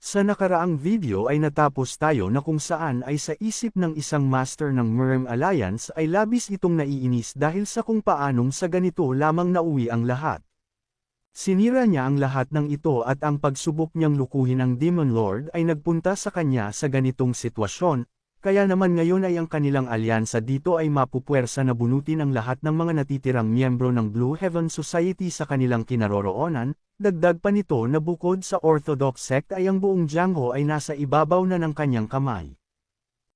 Sa nakaraang video ay natapos tayo na kung saan ay sa isip ng isang master ng Murem Alliance ay labis itong naiinis dahil sa kung paanong sa ganito lamang nauwi ang lahat. Sinira niya ang lahat ng ito at ang pagsubok niyang lukuhin ang Demon Lord ay nagpunta sa kanya sa ganitong sitwasyon, kaya naman ngayon ay ang kanilang alyansa dito ay mapupuwersa na bunutin ang lahat ng mga natitirang miyembro ng Blue Heaven Society sa kanilang kinaroroonan. Dagdag pa nito na bukod sa Orthodox sect ay ang buong Jiangho ay nasa ibabaw na ng kanyang kamay.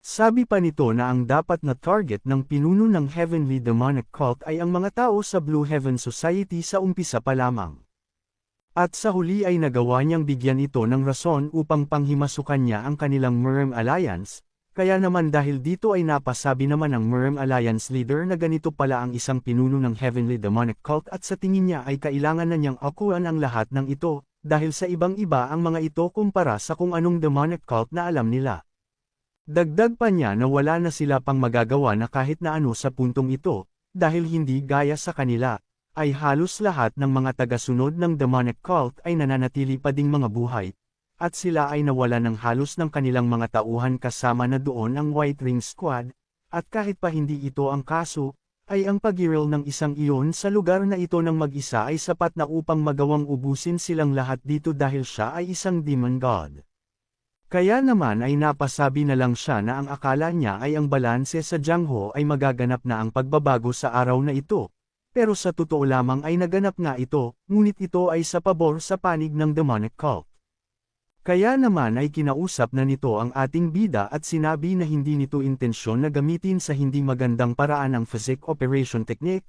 Sabi pa nito na ang dapat na target ng pinuno ng Heavenly Demonic Cult ay ang mga tao sa Blue Heaven Society sa umpisa pa lamang. At sa huli ay nagawa niyang bigyan ito ng rason upang panghimasukan niya ang kanilang Murem Alliance. Kaya naman dahil dito ay napasabi naman ng Murem Alliance leader na ganito pala ang isang pinuno ng Heavenly Demonic Cult at sa tingin niya ay kailangan na niyang akuan ang lahat ng ito, dahil sa ibang-iba ang mga ito kumpara sa kung anong demonic cult na alam nila. Dagdag pa niya na wala na sila pang magagawa na kahit na ano sa puntong ito, dahil hindi gaya sa kanila, ay halos lahat ng mga tagasunod ng demonic cult ay nananatili pa ding mga buhay. At sila ay nawala ng halos ng kanilang mga tauhan kasama na doon ang White Ring Squad, at kahit pa hindi ito ang kaso, ay ang pag-iril ng isang iyon sa lugar na ito ng mag-isa ay sapat na upang magawang ubusin silang lahat dito dahil siya ay isang demon god. Kaya naman ay napasabi na lang siya na ang akala niya ay ang balanse sa Jiangho ay magaganap na ang pagbabago sa araw na ito, pero sa totoo lamang ay naganap nga ito, ngunit ito ay sa pabor sa panig ng demonic cult. Kaya naman ay kinausap na nito ang ating bida at sinabi na hindi nito intensyon na gamitin sa hindi magandang paraan ang physic operation technique,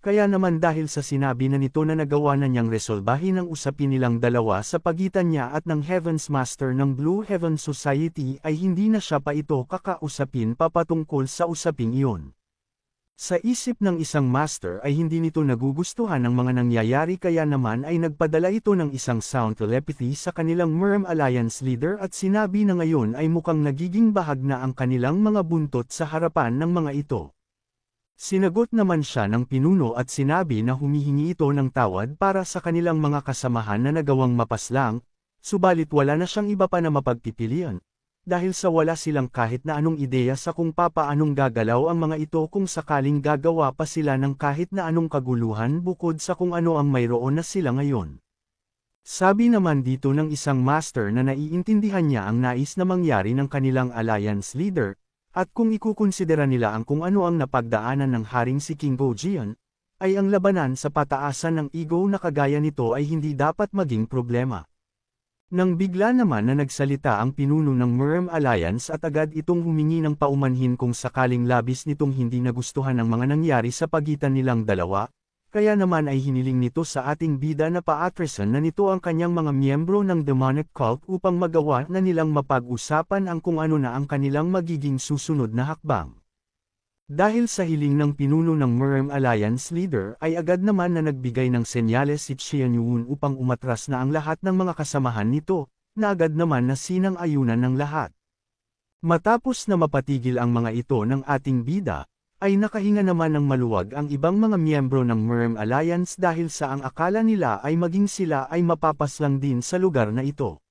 kaya naman dahil sa sinabi na nito na nagawa na niyang resolbahin ang usapin nilang dalawa sa pagitan niya at ng Heaven's Master ng Blue Heaven Society ay hindi na siya pa ito kakausapin papatungkol sa usaping iyon. Sa isip ng isang master ay hindi nito nagugustuhan ang mga nangyayari kaya naman ay nagpadala ito ng isang sound telepathy sa kanilang Murem Alliance leader at sinabi na ngayon ay mukhang nagiging bahag na ang kanilang mga buntot sa harapan ng mga ito. Sinagot naman siya ng pinuno at sinabi na humihingi ito ng tawad para sa kanilang mga kasamahan na nagawang mapaslang, subalit wala na siyang iba pa na mapagpipilian. Dahil sa wala silang kahit na anong ideya sa kung papaanong gagalaw ang mga ito kung sakaling gagawa pa sila ng kahit na anong kaguluhan bukod sa kung ano ang mayroon na sila ngayon. Sabi naman dito ng isang master na naiintindihan niya ang nais na mangyari ng kanilang alliance leader, at kung ikukonsidera nila ang kung ano ang napagdaanan ng haring si King Gojian, ay ang labanan sa pataasan ng ego na kagaya nito ay hindi dapat maging problema. Nang bigla naman na nagsalita ang pinuno ng Murem Alliance at agad itong humingi ng paumanhin kung sakaling labis nitong hindi nagustuhan ang mga nangyari sa pagitan nilang dalawa, kaya naman ay hiniling nito sa ating bida na paatrasan na nito ang kanyang mga miyembro ng demonic cult upang magawa na nilang mapag-usapan ang kung ano na ang kanilang magiging susunod na hakbang. Dahil sa hiling ng pinuno ng Murem Alliance leader ay agad naman na nagbigay ng senyales si Xian Yuan upang umatras na ang lahat ng mga kasamahan nito, na agad naman na sinang-ayunan ng lahat. Matapos na mapatigil ang mga ito ng ating bida, ay nakahinga naman ng maluwag ang ibang mga miyembro ng Murem Alliance dahil sa ang akala nila ay maging sila ay mapapaslang din sa lugar na ito.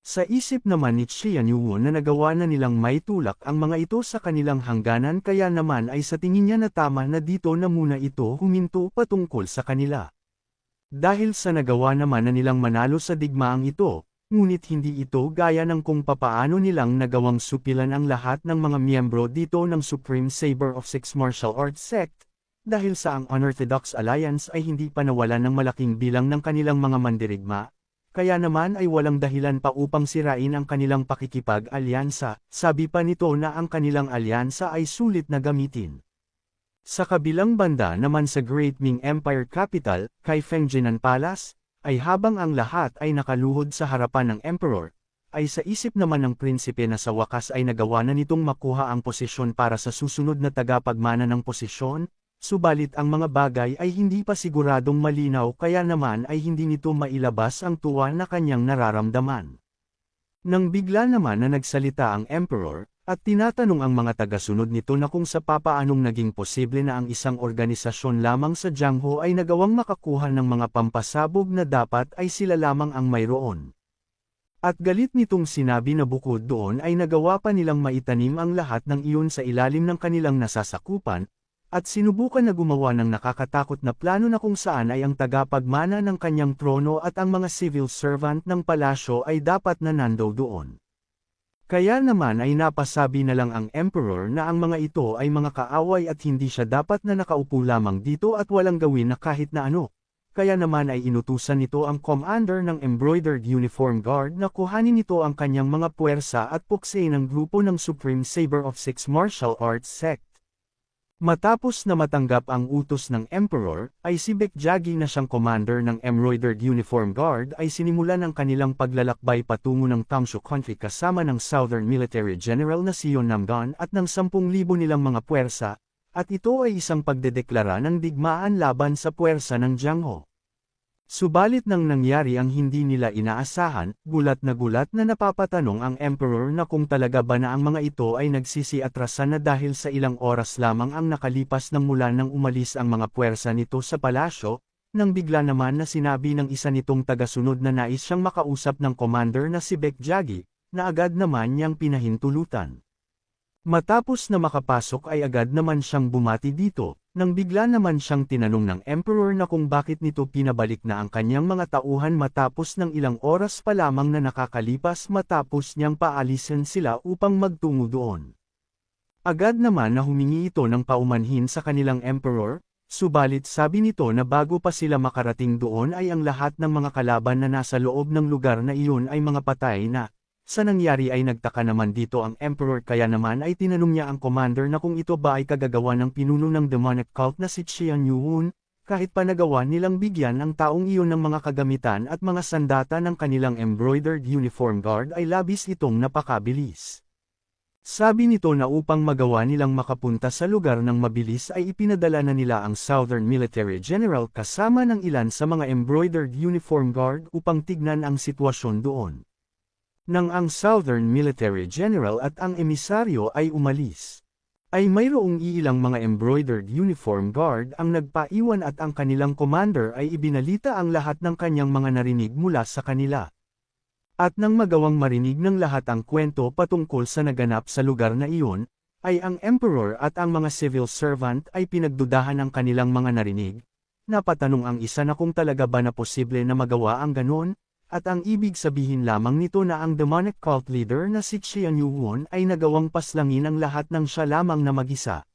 Sa isip naman ni Xian Yuan na nagawa na nilang maitulak ang mga ito sa kanilang hangganan kaya naman ay sa tingin niya na tama na dito na muna ito huminto patungkol sa kanila. Dahil sa nagawa naman na nilang manalo sa digmaang ito, ngunit hindi ito gaya ng kung papaano nilang nagawang supilan ang lahat ng mga miyembro dito ng Supreme Saber of Six Martial Arts Sect, dahil sa ang Unorthodox Alliance ay hindi pa nawalan ng malaking bilang ng kanilang mga mandirigma. Kaya naman ay walang dahilan pa upang sirain ang kanilang pakikipag-alyansa, sabi pa nito na ang kanilang alyansa ay sulit na gamitin. Sa kabilang banda naman sa Great Ming Empire Capital, kay Fengjinan Palace, ay habang ang lahat ay nakaluhod sa harapan ng Emperor, ay sa isip naman ng prinsipe na sa wakas ay nagawa na nitong makuha ang posisyon para sa susunod na tagapagmana ng posisyon, subalit ang mga bagay ay hindi pa siguradong malinaw kaya naman ay hindi nito mailabas ang tuwa na kanyang nararamdaman. Nang bigla naman na nagsalita ang Emperor, at tinatanong ang mga tagasunod nito na kung sa papaanong naging posible na ang isang organisasyon lamang sa Jiangho ay nagawang makakuha ng mga pampasabog na dapat ay sila lamang ang mayroon. At galit nitong sinabi na bukod doon ay nagawa pa nilang maitanim ang lahat ng iyon sa ilalim ng kanilang nasasakupan, at sinubukan na gumawa ng nakakatakot na plano na kung saan ay ang tagapagmana ng kanyang trono at ang mga civil servant ng palasyo ay dapat na nando doon. Kaya naman ay napasabi na lang ang emperor na ang mga ito ay mga kaaway at hindi siya dapat na nakaupo lamang dito at walang gawin na kahit na ano. Kaya naman ay inutusan nito ang commander ng Embroidered Uniform Guard na kuhanin nito ang kanyang mga puwersa at puksain ng grupo ng Supreme Saber of Six Martial Arts Sect. Matapos na matanggap ang utos ng Emperor, ay si Bekjagi na siyang commander ng Embroidered Uniform Guard ay sinimulan ang kanilang paglalakbay patungo ng Tangshu Country kasama ng Southern Military General na si Yon Namgon at ng 10,000 nilang mga puwersa, at ito ay isang pagdedeklara ng digmaan laban sa puwersa ng Jiangho. Subalit nang nangyari ang hindi nila inaasahan, gulat na napapatanong ang Emperor na kung talaga ba na ang mga ito ay nagsisiatrasan na dahil sa ilang oras lamang ang nakalipas nang mula nang umalis ang mga puwersa nito sa palasyo, nang bigla naman na sinabi ng isa nitong tagasunod na nais siyang makausap ng commander na si Bekjagi, na agad naman niyang pinahintulutan. Matapos na makapasok ay agad naman siyang bumati dito, nang bigla naman siyang tinanong ng Emperor na kung bakit nito pinabalik na ang kanyang mga tauhan matapos ng ilang oras pa lamang na nakakalipas matapos niyang paalisin sila upang magtungo doon. Agad naman na humingi ito ng paumanhin sa kanilang Emperor, subalit sabi nito na bago pa sila makarating doon ay ang lahat ng mga kalaban na nasa loob ng lugar na iyon ay mga patay na. Sa nangyari ay nagtaka naman dito ang Emperor kaya naman ay tinanong niya ang commander na kung ito ba ay kagagawa ng pinuno ng demonic cult na si Qian Yuhun, kahit pa nagawa nilang bigyan ang taong iyon ng mga kagamitan at mga sandata ng kanilang Embroidered Uniform Guard ay labis itong napakabilis. Sabi nito na upang magawa nilang makapunta sa lugar ng mabilis ay ipinadala na nila ang Southern Military General kasama ng ilan sa mga Embroidered Uniform Guard upang tignan ang sitwasyon doon. Nang ang Southern Military General at ang emisaryo ay umalis, ay mayroong ilang mga Embroidered Uniform Guard ang nagpaiwan at ang kanilang commander ay ibinalita ang lahat ng kanyang mga narinig mula sa kanila. At nang magawang marinig ng lahat ang kwento patungkol sa naganap sa lugar na iyon, ay ang Emperor at ang mga civil servant ay pinagdudahan ang kanilang mga narinig. Napatanong ang isa na kung talaga ba na posible na magawa ang ganon, at ang ibig sabihin lamang nito na ang demonic cult leader na si Qian Yuhun ay nagawang paslangin ang lahat ng siya lamang na mag-isa.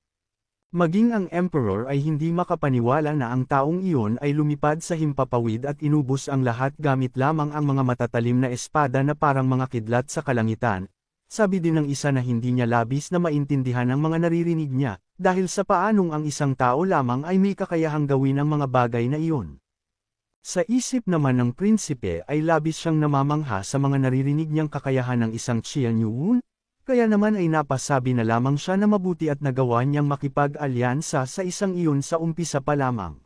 Maging ang Emperor ay hindi makapaniwala na ang taong iyon ay lumipad sa himpapawid at inubos ang lahat gamit lamang ang mga matatalim na espada na parang mga kidlat sa kalangitan. Sabi din ng isa na hindi niya labis na maintindihan ang mga naririnig niya, dahil sa paanong ang isang tao lamang ay may kakayahang gawin ang mga bagay na iyon. Sa isip naman ng prinsipe ay labis siyang namamangha sa mga naririnig niyang kakayahan ng isang Qian Yuhun, kaya naman ay napasabi na lamang siya na mabuti at nagawa niyang makipag-alyansa sa isang iyon sa umpisa pa lamang.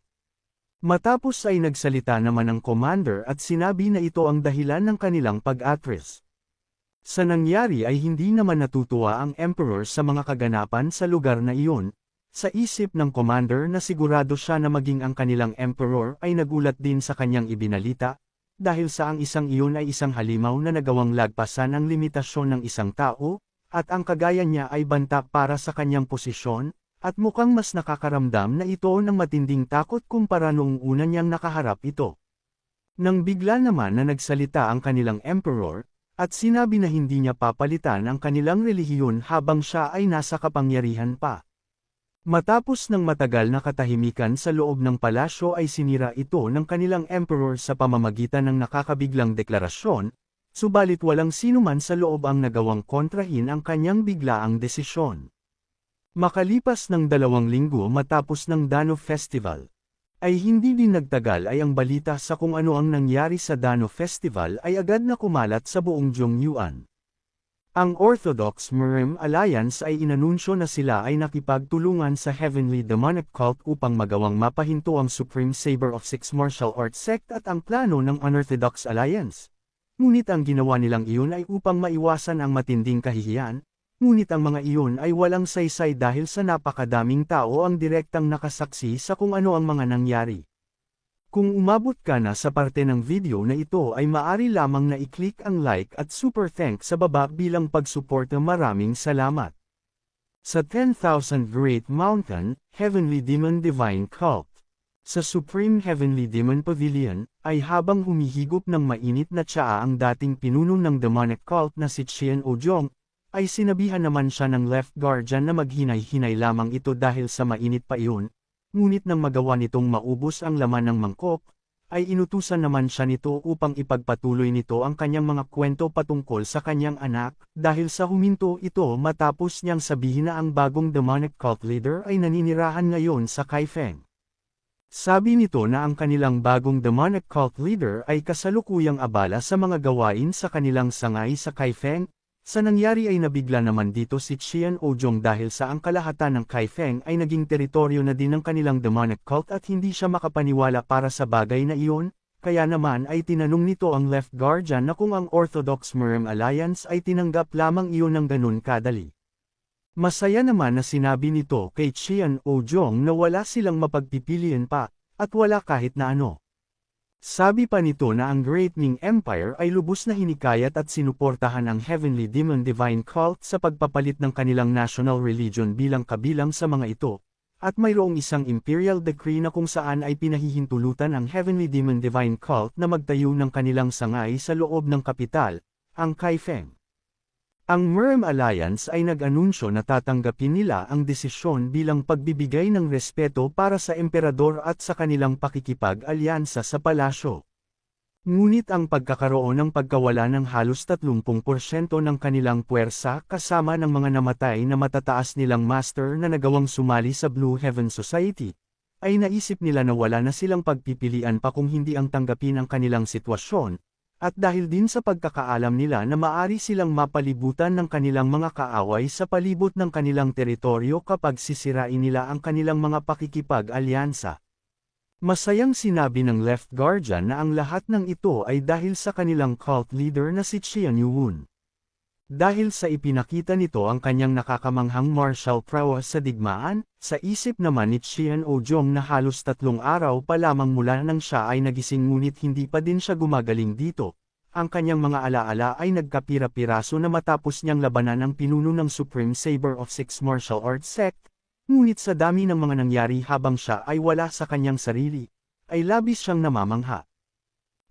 Matapos ay nagsalita naman ang commander at sinabi na ito ang dahilan ng kanilang pag-atras. Sa nangyari ay hindi naman natutuwa ang Emperor sa mga kaganapan sa lugar na iyon. Sa isip ng commander na sigurado siya na maging ang kanilang emperor ay nagulat din sa kanyang ibinalita, dahil sa ang isang iyon ay isang halimaw na nagawang lagpasan ang limitasyon ng isang tao, at ang kagaya niya ay banta para sa kanyang posisyon, at mukhang mas nakakaramdam na ito ng matinding takot kumpara noong una niyang nakaharap ito. Nang bigla naman na nagsalita ang kanilang emperor, at sinabi na hindi niya papalitan ang kanilang relihiyon habang siya ay nasa kapangyarihan pa. Matapos ng matagal na katahimikan sa loob ng palasyo ay sinira ito ng kanilang emperor sa pamamagitan ng nakakabiglang deklarasyon, subalit walang sinuman sa loob ang nagawang kontrahin ang kanyang biglaang desisyon. Makalipas ng 2 linggo matapos ng Dano Festival, ay hindi din nagtagal ay ang balita sa kung ano ang nangyari sa Dano Festival ay agad na kumalat sa buong Zhongyuan. Ang Orthodox Murim Alliance ay inanunsyo na sila ay nakipagtulungan sa Heavenly Demonic Cult upang magawang mapahinto ang Supreme Saber of Six Martial Arts Sect at ang plano ng Unorthodox Alliance. Ngunit ang ginawa nilang iyon ay upang maiwasan ang matinding kahihiyan, ngunit ang mga iyon ay walang saysay dahil sa napakadaming tao ang direktang nakasaksi sa kung ano ang mga nangyari. Kung umabot ka na sa parte ng video na ito ay maaari lamang na i-click ang like at super thanks sa baba bilang pagsuporta. Maraming salamat. Sa 10,000 Great Mountain, Heavenly Demon Divine Cult. Sa Supreme Heavenly Demon Pavilion, ay habang humihigop ng mainit na tsaa ang dating pinuno ng demonic cult na si Qian Ojong, ay sinabihan naman siya ng Left Guardian na maghinay-hinay lamang ito dahil sa mainit pa iyon. Ngunit nang magawa nitong maubos ang laman ng mangkok, ay inutusan naman siya nito upang ipagpatuloy nito ang kanyang mga kwento patungkol sa kanyang anak, dahil sa huminto ito matapos niyang sabihin na ang bagong demonic cult leader ay naninirahan ngayon sa Kaifeng. Sabi nito na ang kanilang bagong demonic cult leader ay kasalukuyang abala sa mga gawain sa kanilang sangay sa Kaifeng. Sa nangyari ay nabigla naman dito si Qian Ojong dahil sa ang kalahatan ng Kaifeng ay naging teritoryo na din ng kanilang demonic cult at hindi siya makapaniwala para sa bagay na iyon, kaya naman ay tinanong nito ang Left Guardian na kung ang Orthodox Murem Alliance ay tinanggap lamang iyon ng ganun kadali. Masaya naman na sinabi nito kay Qian Ojong na wala silang mapagpipilian pa, at wala kahit na ano. Sabi pa nito na ang Great Ming Empire ay lubos na hinikayat at sinuportahan ang Heavenly Demon Divine Cult sa pagpapalit ng kanilang national religion bilang kabilang sa mga ito, at mayroong isang imperial decree na kung saan ay pinahihintulutan ang Heavenly Demon Divine Cult na magtayo ng kanilang sangay sa loob ng kapital, ang Kaifeng. Ang Murem Alliance ay nag-anunsyo na tatanggapin nila ang desisyon bilang pagbibigay ng respeto para sa emperador at sa kanilang pakikipag-alyansa sa palasyo. Ngunit ang pagkakaroon ng pagkawala ng halos 30% ng kanilang puwersa kasama ng mga namatay na matataas nilang master na nagawang sumali sa Blue Heaven Society, ay naisip nila na wala na silang pagpipilian pa kung hindi ang tanggapin ang kanilang sitwasyon. At dahil din sa pagkakaalam nila na maari silang mapalibutan ng kanilang mga kaaway sa palibot ng kanilang teritoryo kapag sisirain nila ang kanilang mga pakikipag-alyansa. Masayang sinabi ng Left Guardian na ang lahat ng ito ay dahil sa kanilang cult leader na si Qian Yuwun. Dahil sa ipinakita nito ang kanyang nakakamanghang martial prowess sa digmaan, sa isip naman ni Qian Ojong na halos 3 araw pa lamang mula nang siya ay nagising ngunit hindi pa din siya gumagaling dito. Ang kanyang mga alaala ay nagkapira-piraso na matapos niyang labanan ang pinuno ng Supreme Saber of Six Martial Arts Sect, ngunit sa dami ng mga nangyari habang siya ay wala sa kanyang sarili, ay labis siyang namamangha.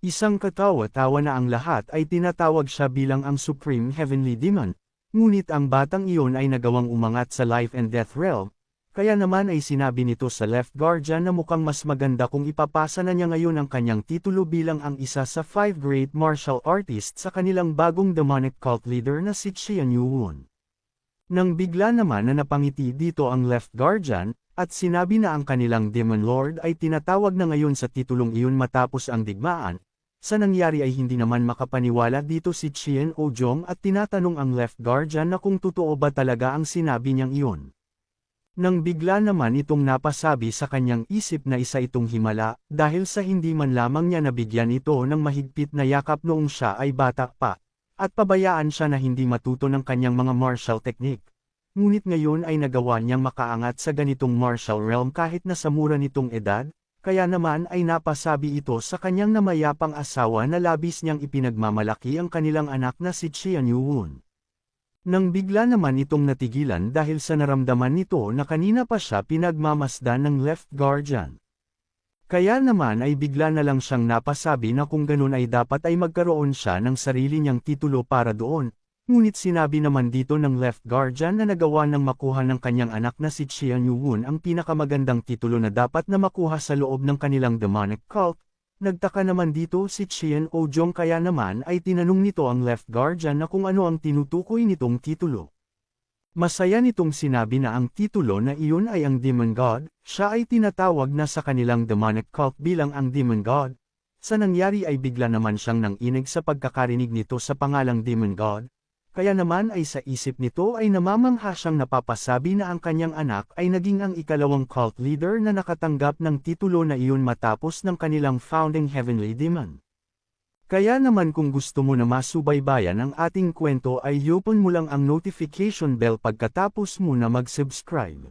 Isang katawa-tawa na ang lahat ay tinatawag siya bilang ang Supreme Heavenly Demon, ngunit ang batang iyon ay nagawang umangat sa life and death realm, kaya naman ay sinabi nito sa Left Guardian na mukhang mas maganda kung ipapasa na niya ngayon ang kanyang titulo bilang ang isa sa 5 great martial artists sa kanilang bagong demonic cult leader na si Qian Yuwun. Nang bigla naman na napangiti dito ang Left Guardian, at sinabi na ang kanilang Demon Lord ay tinatawag na ngayon sa titulong iyon matapos ang digmaan, sa nangyari ay hindi naman makapaniwala dito si Qian Ojong at tinatanong ang Left Guardian na kung totoo ba talaga ang sinabi niyang iyon. Nang bigla naman itong napasabi sa kanyang isip na isa itong himala, dahil sa hindi man lamang niya nabigyan ito ng mahigpit na yakap noong siya ay bata pa, at pabayaan siya na hindi matuto ng kanyang mga martial technique. Ngunit ngayon ay nagawa niyang makaangat sa ganitong martial realm kahit na sa mura nitong edad, kaya naman ay napasabi ito sa kanyang namayapang asawa na labis niyang ipinagmamalaki ang kanilang anak na si Qian Yuwun. Nang bigla naman itong natigilan dahil sa naramdaman nito na kanina pa siya pinagmamasdan ng Left Guardian. Kaya naman ay bigla na lang siyang napasabi na kung ganun ay dapat ay magkaroon siya ng sarili niyang titulo para doon. Ngunit sinabi naman dito ng Left Guardian na nagawa ng makuha ng kanyang anak na si Qian Yuwun ang pinakamagandang titulo na dapat na makuha sa loob ng kanilang demonic cult. Nagtaka naman dito si Qian Ojong kaya naman ay tinanong nito ang Left Guardian na kung ano ang tinutukoy nitong titulo. Masaya nitong sinabi na ang titulo na iyon ay ang Demon God, siya ay tinatawag na sa kanilang demonic cult bilang ang Demon God. Sa nangyari ay bigla naman siyang nanginig sa pagkakarinig nito sa pangalang Demon God. Kaya naman ay sa isip nito ay namamangha siyang napapasabi na ang kanyang anak ay naging ang ikalawang cult leader na nakatanggap ng titulo na iyon matapos ng kanilang founding Heavenly Demon. Kaya naman kung gusto mo na masubaybayan ang ating kwento ay i-open mo lang ang notification bell pagkatapos mo na mag-subscribe.